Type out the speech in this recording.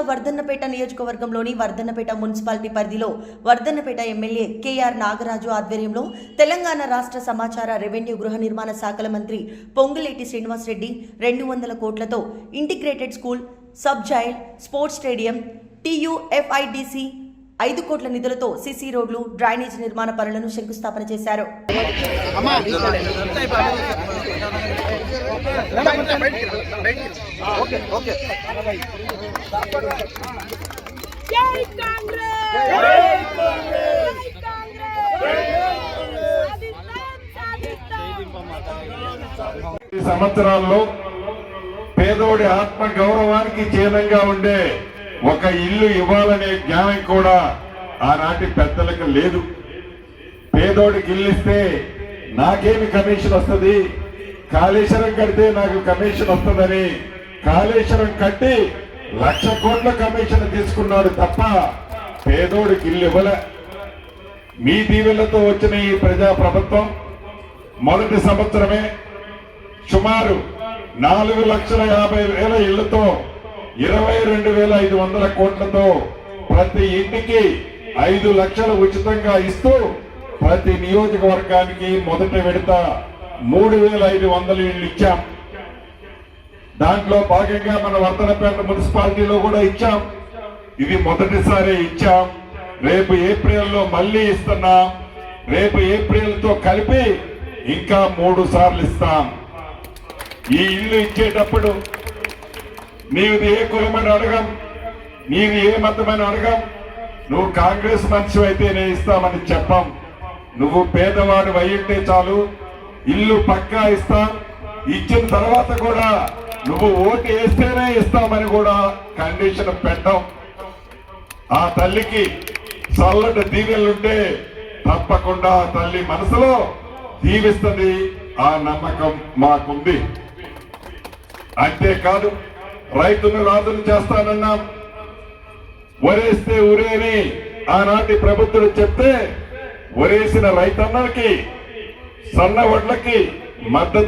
వర్ధన్నపేట నియోజకవర్గంలోని వర్ధన్నపేట మున్సిపాలిటీ పరిధిలో Wardhannapet MLA KR Nagaraju ఆధ్వర్యంలో తెలంగాణ రాష్ట్ర సమాచార రెవెన్యూ గృహ నిర్మాణ శాఖల మంత్రి పొంగులేటి శ్రీనివాసరెడ్డి 200 కోట్లతో integrated school, sub jail, sports stadium, TUFIDC 5 కోట్ల నిధులతో సిసి రోడ్లు, డ్రైనేజ్ నిర్మాణ పనులను శంకుస్థాపన చేశారు. ఈ సంవత్సరాల్లో పేదోడి ఆత్మ గౌరవానికి చిహ్నంగా ఉండే ఒక ఇల్లు ఇవ్వాలనే జ్ఞానం కూడా ఆనాటి పెద్దలకు లేదు. పేదోడికి ఇల్లు ఇస్తే నాకేమి కమిషన్ వస్తుంది, కాళేశ్వరం కడితే నాకు కమిషన్ వస్తుందని కాళేశ్వరం కట్టి 1,00,000 కోట్ల కమిషన్ తీసుకున్నాడు తప్ప పేదోడికి ఇల్లు ఇవ్వలే. మీ దీవెనలతో వచ్చిన ఈ ప్రజా ప్రభుత్వం మొదటి సంవత్సరమే సుమారు 4,50,000 ఇళ్లతో 22,500 కోట్లతో ప్రతి ఇంటికి 5 లక్షలు ఉచితంగా ఇస్తూ ప్రతి నియోజకవర్గానికి మొదటి విడత 3,500 ఇళ్లు ఇచ్చాం. దాంట్లో భాగంగా మన వర్ధన్నపేట మున్సిపాలిటీలో కూడా ఇచ్చాం. ఇది మొదటిసారి ఇచ్చాం. రేపు ఏప్రిల్లో మళ్ళీ ఇస్తున్నాం. రేపు ఏప్రిల్తో కలిపి ఇంకా 3 సార్లు ఇస్తాం. ఈ ఇల్లు ఇచ్చేటప్పుడు నీది ఏ కులమని అడగం, నీది ఏ మతమని అడగం. నువ్వు కాంగ్రెస్ మనిషి అయితే నేను ఇస్తామని చెప్పాం. నువ్వు పేదవాడు అయ్యుంటే చాలు, ఇల్లు పక్కా ఇస్తాం. ఇచ్చిన తర్వాత కూడా నువ్వు ఓటు వేస్తేనే ఇస్తామని కూడా కండిషన్ పెట్టాం. ఆ తల్లికి చల్లటి దీవెనలుంటే తప్పకుండా తల్లి మనసులో దీవిస్తుంది. ఆ నమ్మకం మాకుంది. అంతేకాదు, రైతును రాజును చేస్తానన్నాం. వరేస్తే ఉరేని ఆనాటి ప్రభుత్వం చెప్తే వరేసిన రైతన్నలకి, సన్న వడ్లకి మద్దతు